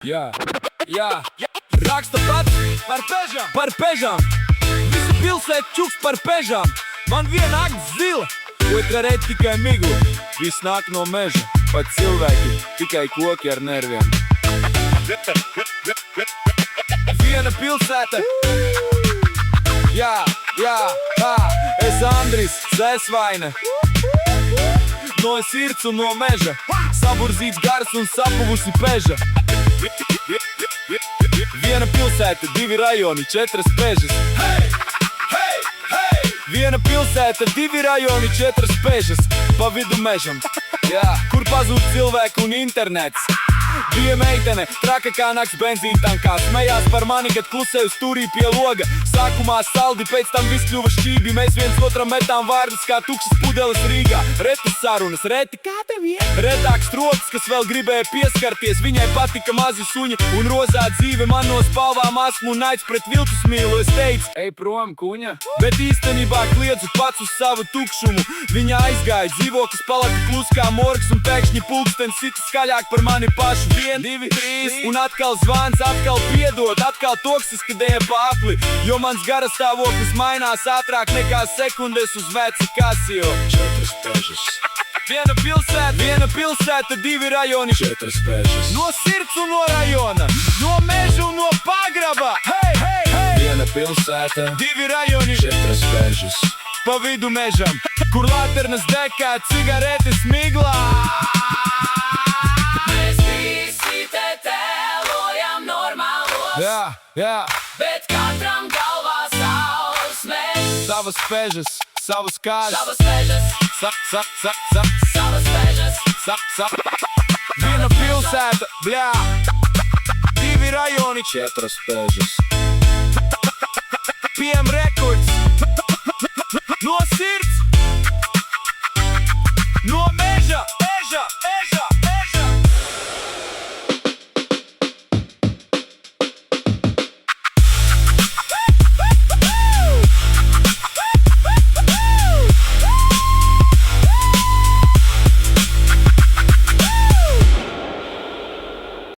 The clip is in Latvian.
Jā, raksta pats par pežām. Visu pilsētu čuks par pežām. Man viena akts zila, otra redz tikai miglu. Viss nāk no meža, pat cilvēki, tikai koki ar nerviem. Viena pilsēta. Jā, es Andris, Zēsvaine. No sirds un no meža, saburzīts gars un sapuvusi peža. Viena pilsēta, 2 rajoni, 4 pežas. Viena pilsēta, 2 rajoni, 4 pežas. Pa vidu mežam, kur pazūd cilvēku un internets. Bija meitene, traka kā nakts benzīntankā. Smējās par mani, kad klusēju stūrī pie loga. Sākumā saldi, pēc tam viss kļuva šķībi. Mēs viens otram metām vārdus kā tukšas pudeles Rīgā. Retas sarunas, reti kā tev iet? Retāks troks, kas vēl gribēja pieskarties. Viņai patika mazi suņi un rozā dzīve. Man no spalvām asmu un naids pret viltus mīlu. Es teicu, ej prom, kuņa. Bet īstenībā kliedzu pats uz savu tukšumu. Viņa aizgāja, dzīvoklis palika klus kā morgs. Un pēkšņi pulkstens sita skaļāk par mani pašu. 1, 2, 3, un atkal zvans, atkal piedod, atkal toksiski dēja pa apli. Jo mans garas stāvoklis mainās ātrāk nekā sekundes uz veca Casio. 4 pežas. Viena pilsēta, 2 rajoni, 4 pežas. no sirds un no rajona, no meža un no pagraba. Viena pilsēta, 2 rajoni, 4 pežas. pa vidu mežam, kur laternas deg kā cigaretes miglā. Jā, Bet katram galvā savs mežs, savas pežas, savas kājas, savas pežas, savas pežas. Viena pilsēta, 2 rajoni, 4 pežas. PM rekords.